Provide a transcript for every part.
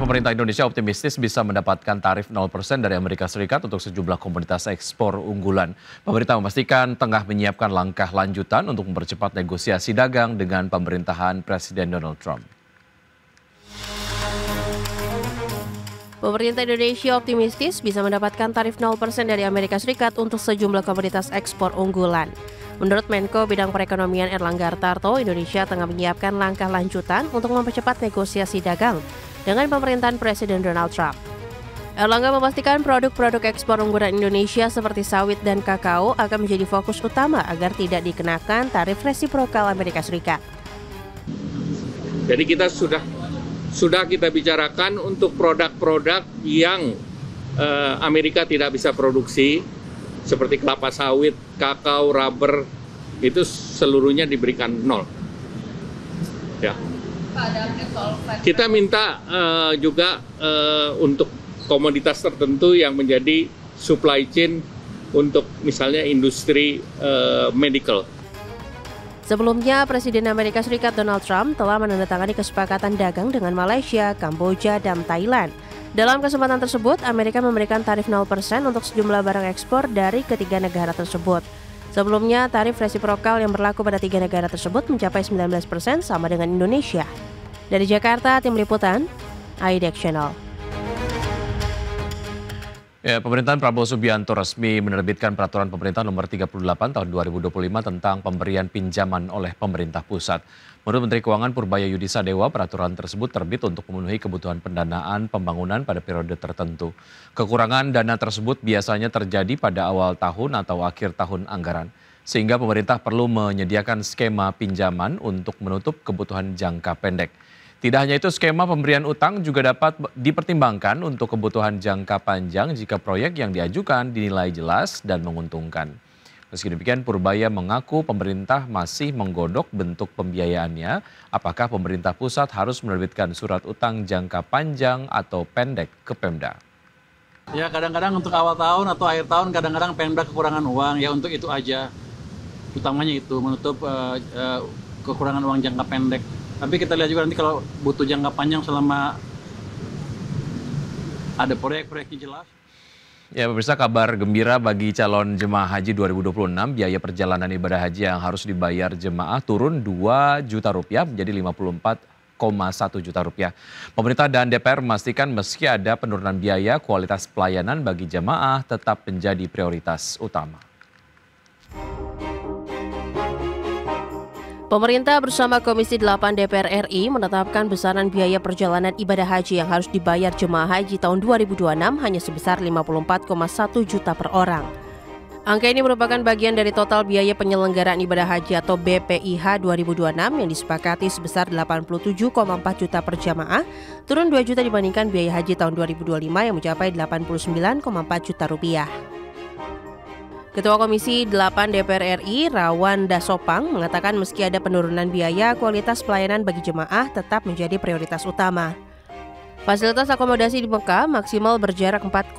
Pemerintah Indonesia optimistis bisa mendapatkan tarif 0% dari Amerika Serikat untuk sejumlah komoditas ekspor unggulan. Pemerintah memastikan tengah menyiapkan langkah lanjutan untuk mempercepat negosiasi dagang dengan pemerintahan Presiden Donald Trump. Pemerintah Indonesia optimistis bisa mendapatkan tarif 0% dari Amerika Serikat untuk sejumlah komoditas ekspor unggulan. Menurut Menko Bidang Perekonomian Erlangga Hartarto, Indonesia tengah menyiapkan langkah lanjutan untuk mempercepat negosiasi dagang dengan pemerintahan Presiden Donald Trump. Erlangga memastikan produk-produk ekspor unggulan Indonesia seperti sawit dan kakao akan menjadi fokus utama agar tidak dikenakan tarif resiprokal Amerika Serikat. Jadi kita sudah kita bicarakan untuk produk-produk yang Amerika tidak bisa produksi, seperti kelapa sawit, kakao, rubber, itu seluruhnya diberikan 0. Ya. Kita minta juga untuk komoditas tertentu yang menjadi supply chain untuk misalnya industri medical. Sebelumnya, Presiden Amerika Serikat Donald Trump telah menandatangani kesepakatan dagang dengan Malaysia, Kamboja, dan Thailand. Dalam kesempatan tersebut, Amerika memberikan tarif 0% untuk sejumlah barang ekspor dari ketiga negara tersebut. Sebelumnya, tarif resiprokal yang berlaku pada tiga negara tersebut mencapai 19% sama dengan Indonesia. Dari Jakarta, Tim Liputan, IDX Channel. Ya, pemerintahan Prabowo Subianto resmi menerbitkan peraturan pemerintah nomor 38 tahun 2025 tentang pemberian pinjaman oleh pemerintah pusat. Menurut Menteri Keuangan Purbaya Yudhisa Dewa, peraturan tersebut terbit untuk memenuhi kebutuhan pendanaan pembangunan pada periode tertentu. Kekurangan dana tersebut biasanya terjadi pada awal tahun atau akhir tahun anggaran, sehingga pemerintah perlu menyediakan skema pinjaman untuk menutup kebutuhan jangka pendek. Tidak hanya itu, skema pemberian utang juga dapat dipertimbangkan untuk kebutuhan jangka panjang jika proyek yang diajukan dinilai jelas dan menguntungkan. Meski demikian, Purbaya mengaku pemerintah masih menggodok bentuk pembiayaannya. Apakah pemerintah pusat harus menerbitkan surat utang jangka panjang atau pendek ke Pemda? Ya, kadang-kadang untuk awal tahun atau akhir tahun kadang-kadang Pemda kekurangan uang, ya untuk itu aja. Utamanya itu, menutup kekurangan uang jangka pendek. Tapi kita lihat juga nanti kalau butuh jangka panjang selama ada proyek-proyeknya jelas. Ya, pemirsa, kabar gembira bagi calon jemaah haji 2026, biaya perjalanan ibadah haji yang harus dibayar jemaah turun 2 juta rupiah menjadi 54,1 juta rupiah. Pemerintah dan DPR memastikan meski ada penurunan biaya, kualitas pelayanan bagi jemaah tetap menjadi prioritas utama. Pemerintah bersama Komisi 8 DPR RI menetapkan besaran biaya perjalanan ibadah haji yang harus dibayar jemaah haji tahun 2026 hanya sebesar 54,1 juta per orang. Angka ini merupakan bagian dari total biaya penyelenggaraan ibadah haji atau BPIH 2026 yang disepakati sebesar 87,4 juta per jamaah, turun 2 juta dibandingkan biaya haji tahun 2025 yang mencapai 89,4 juta rupiah. Ketua Komisi 8 DPR RI, Rawan Dasopang, mengatakan meski ada penurunan biaya, kualitas pelayanan bagi jemaah tetap menjadi prioritas utama. Fasilitas akomodasi di Mekah maksimal berjarak 4,5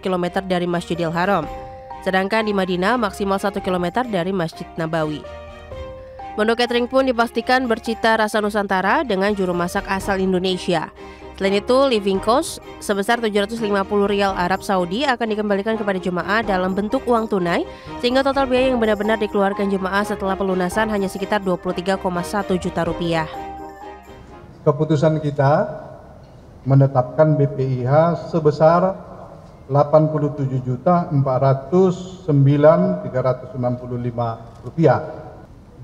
km dari Masjidil Haram, sedangkan di Madinah maksimal 1 km dari Masjid Nabawi. Menu catering pun dipastikan bercita rasa Nusantara dengan juru masak asal Indonesia. Selain itu, living cost sebesar 750 rial Arab Saudi akan dikembalikan kepada jemaah dalam bentuk uang tunai, sehingga total biaya yang benar-benar dikeluarkan jemaah setelah pelunasan hanya sekitar 23,1 juta rupiah. Keputusan kita menetapkan BPIH sebesar 87.409.365 rupiah.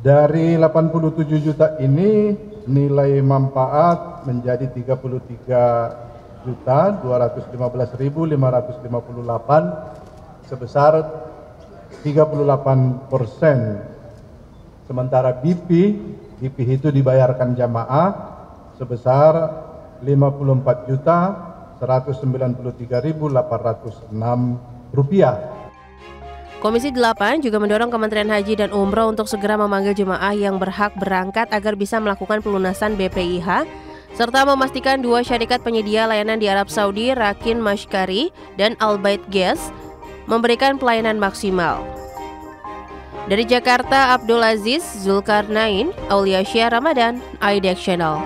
Dari 87 juta ini nilai manfaat menjadi 33.215.558 sebesar 38%. Sementara BP itu dibayarkan jamaah sebesar 54.193.806 rupiah. Komisi 8 juga mendorong Kementerian Haji dan Umroh untuk segera memanggil jemaah yang berhak berangkat agar bisa melakukan pelunasan BPIH, serta memastikan 2 syarikat penyedia layanan di Arab Saudi, Rakin Mashkari dan Al Bait Gas, memberikan pelayanan maksimal. Dari Jakarta, Abdul Aziz Zulkarnain, Aulia Syah Ramadan, IDX Channel.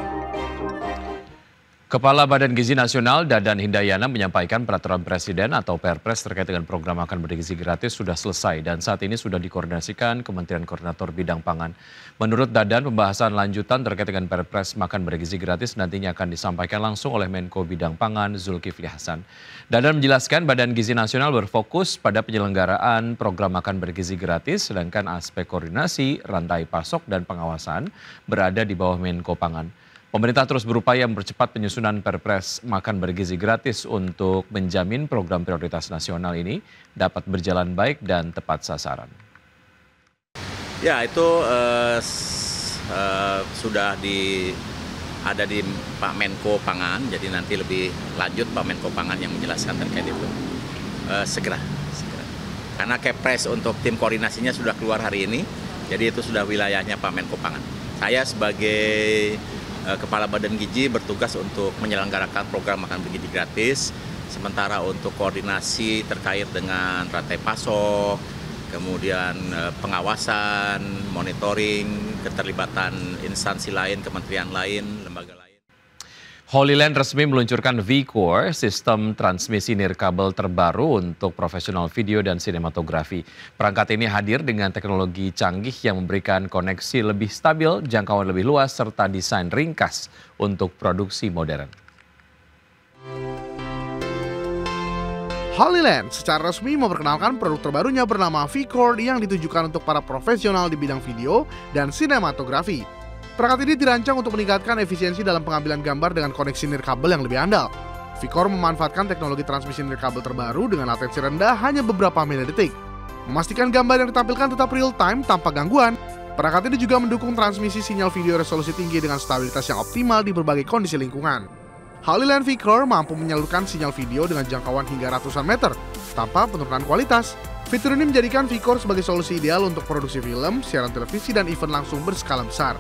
Kepala Badan Gizi Nasional Dadan Hindayana menyampaikan peraturan Presiden atau Perpres terkait dengan program makan bergizi gratis sudah selesai dan saat ini sudah dikoordinasikan Kementerian Koordinator Bidang Pangan. Menurut Dadan, pembahasan lanjutan terkait dengan Perpres makan bergizi gratis nantinya akan disampaikan langsung oleh Menko Bidang Pangan Zulkifli Hasan. Dadan menjelaskan Badan Gizi Nasional berfokus pada penyelenggaraan program makan bergizi gratis, sedangkan aspek koordinasi, rantai pasok, dan pengawasan berada di bawah Menko Pangan. Pemerintah terus berupaya mempercepat penyusunan Perpres makan bergizi gratis untuk menjamin program prioritas nasional ini dapat berjalan baik dan tepat sasaran. Ya, itu sudah ada di Pak Menko Pangan, jadi nanti lebih lanjut Pak Menko Pangan yang menjelaskan terkait itu. Segera. Karena Kepres untuk tim koordinasinya sudah keluar hari ini, jadi itu sudah wilayahnya Pak Menko Pangan. Saya sebagai Kepala Badan Gizi bertugas untuk menyelenggarakan program makan bergizi gratis, sementara untuk koordinasi terkait dengan rantai pasok, kemudian pengawasan, monitoring, keterlibatan instansi lain, kementerian lain, lembaga lain. Holy Land resmi meluncurkan V-Core, sistem transmisi nirkabel terbaru untuk profesional video dan sinematografi. Perangkat ini hadir dengan teknologi canggih yang memberikan koneksi lebih stabil, jangkauan lebih luas, serta desain ringkas untuk produksi modern. Holy Land secara resmi memperkenalkan produk terbarunya bernama V-Core yang ditujukan untuk para profesional di bidang video dan sinematografi. Perangkat ini dirancang untuk meningkatkan efisiensi dalam pengambilan gambar dengan koneksi nirkabel yang lebih andal. V-Core memanfaatkan teknologi transmisi nirkabel terbaru dengan latensi rendah hanya beberapa milidetik. Memastikan gambar yang ditampilkan tetap real time tanpa gangguan. Perangkat ini juga mendukung transmisi sinyal video resolusi tinggi dengan stabilitas yang optimal di berbagai kondisi lingkungan. Holy Land V-Core mampu menyalurkan sinyal video dengan jangkauan hingga ratusan meter tanpa penurunan kualitas. Fitur ini menjadikan V-Core sebagai solusi ideal untuk produksi film, siaran televisi, dan event langsung berskala besar.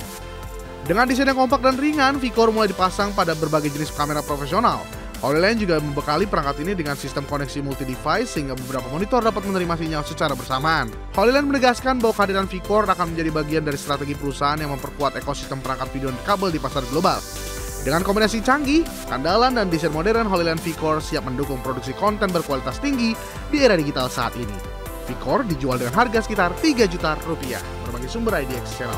Dengan desain yang kompak dan ringan, V-Core mulai dipasang pada berbagai jenis kamera profesional. Holy Land juga membekali perangkat ini dengan sistem koneksi multi-device sehingga beberapa monitor dapat menerima sinyal secara bersamaan. Holy Land menegaskan bahwa kehadiran V-Core akan menjadi bagian dari strategi perusahaan yang memperkuat ekosistem perangkat video nirkabel di pasar global. Dengan kombinasi canggih, andalan, dan desain modern, Holy Land V-Core siap mendukung produksi konten berkualitas tinggi di era digital saat ini. V-Core dijual dengan harga sekitar Rp3 juta. Berbagai sumber IDX Channel.